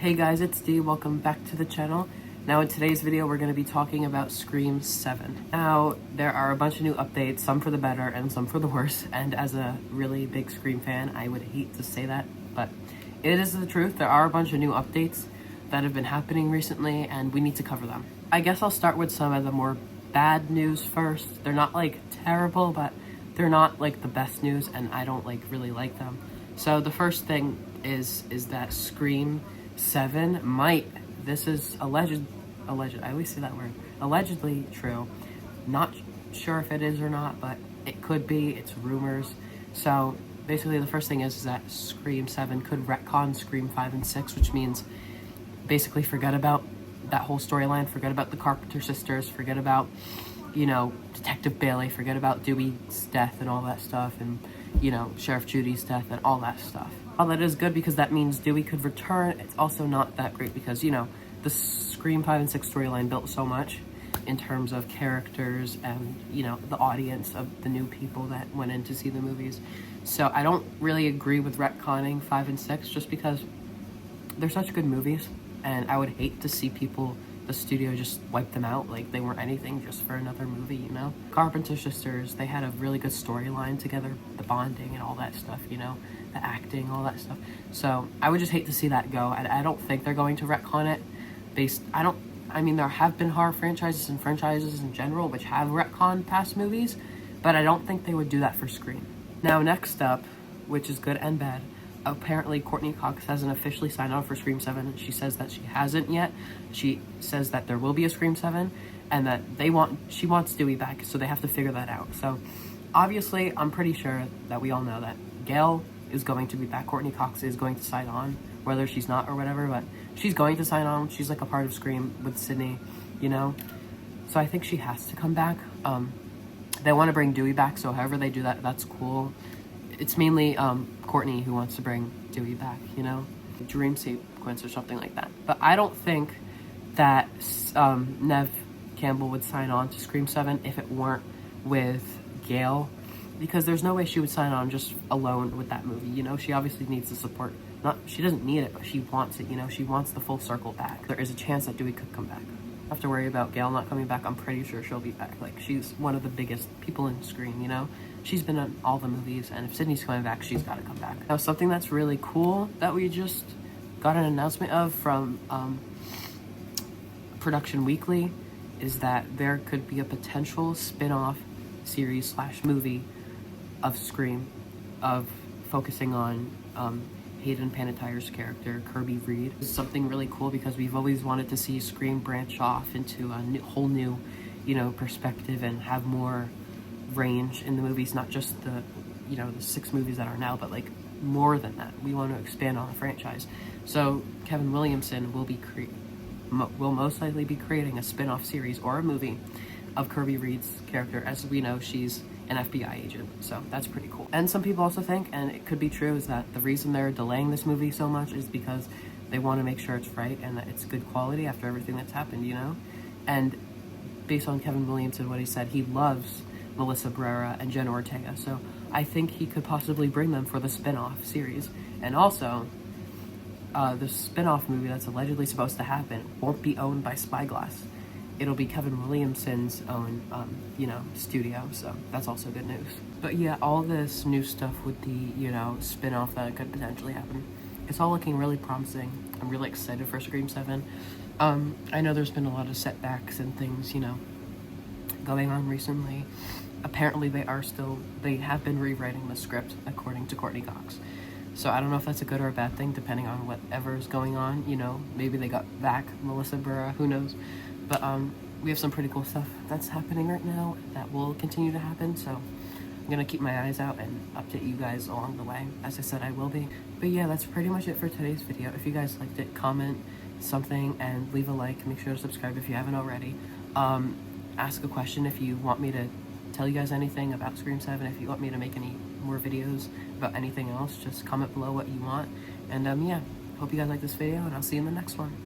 Hey guys, it's Dee. Welcome back to the channel. Now in today's video, we're going to be talking about Scream 7. Now, there are a bunch of new updates, some for the better and some for the worse. And as a really big Scream fan, I would hate to say that, but it is the truth. There are a bunch of new updates that have been happening recently, and we need to cover them. I guess I'll start with some of the more bad news first. They're not like terrible, but they're not like the best news, and I don't really like them. So the first thing is that Scream 7 might, this is alleged, I always say that word, allegedly true. Not sure if it is or not, but it could be. It's rumors. So basically the first thing is that Scream 7 could retcon Scream 5 and 6, which means basically forget about that whole storyline, forget about the Carpenter sisters, forget about, you know, Detective Bailey, forget about Dewey's death and all that stuff, and, you know, Sheriff Judy's death and all that stuff. Well, that is good because that means Dewey could return. It's also not that great because, you know, the Scream 5 and 6 storyline built so much in terms of characters and, you know, the audience of the new people that went in to see the movies. So I don't really agree with retconning 5 and 6 just because they're such good movies, and I would hate to see people, the studio, just wipe them out like they weren't anything just for another movie, you know? Carpenter sisters, they had a really good storyline together, the bonding and all that stuff, you know? The acting, all that stuff. So I would just hate to see that go. I don't think they're going to retcon it I mean, there have been horror franchises and franchises in general which have retconned past movies, but I don't think they would do that for Scream. Now, next up, which is good and bad, apparently Courtney Cox hasn't officially signed on for Scream 7, and she says that she hasn't yet. She says that there will be a Scream 7, and that she wants Dewey back, so they have to figure that out. So, obviously, I'm pretty sure that we all know that Gail is going to be back. Courtney Cox is going to sign on, whether she's not or whatever, but she's going to sign on. She's like a part of Scream with Sydney, you know? So I think she has to come back. They want to bring Dewey back, so however they do that, that's cool. It's mainly Courtney who wants to bring Dewey back, you know? Dream sequence or something like that. But I don't think that Neve Campbell would sign on to Scream 7 if it weren't with Gail, because there's no way she would sign on just alone with that movie, you know? She obviously needs the support. She doesn't need it, but she wants it, you know? She wants the full circle back. There is a chance that Dewey could come back. I have to worry about Gail not coming back. I'm pretty sure she'll be back. Like, she's one of the biggest people in Scream, you know? She's been in all the movies, and if Sydney's coming back, she's got to come back. Now, something that's really cool that we just got an announcement of from Production Weekly is that there could be a potential spin-off series / movie of Scream, of focusing on Hayden Panettiere's character, Kirby Reed. This is something really cool because we've always wanted to see Scream branch off into a whole new, you know, perspective and have more range in the movies, not just the, you know, the 6 movies that are now, but like more than that. We want to expand on the franchise. So Kevin Williamson will most likely be creating a spin-off series or a movie of Kirby Reed's character. As we know, she's an FBI agent, so that's pretty cool. And some people also think, and it could be true, is that the reason they're delaying this movie so much is because they want to make sure it's right and that it's good quality after everything that's happened, you know? And based on Kevin Williamson, what he said, he loves Melissa Barrera and Jenna Ortega, so I think he could possibly bring them for the spin-off series. And also, the spin-off movie that's allegedly supposed to happen won't be owned by Spyglass. It'll be Kevin Williamson's own, you know, studio, so that's also good news. But yeah, all this new stuff with the, you know, spin-off that could potentially happen, it's all looking really promising. I'm really excited for Scream 7. I know there's been a lot of setbacks and things, you know, going on recently. Apparently they have been rewriting the script according to Courtney Cox. So I don't know if that's a good or a bad thing, depending on whatever is going on, you know. Maybe they got back Melissa Barrera, who knows. But we have some pretty cool stuff that's happening right now that will continue to happen, so I'm gonna keep my eyes out and update you guys along the way. As I said, I will be. But yeah, that's pretty much it for today's video. If you guys liked it, comment something and leave a like. Make sure to subscribe if you haven't already. Ask a question if you want me to tell you guys anything about Scream 7. If you want me to make any more videos about anything else, just comment below what you want. And yeah, hope you guys like this video, and I'll see you in the next one.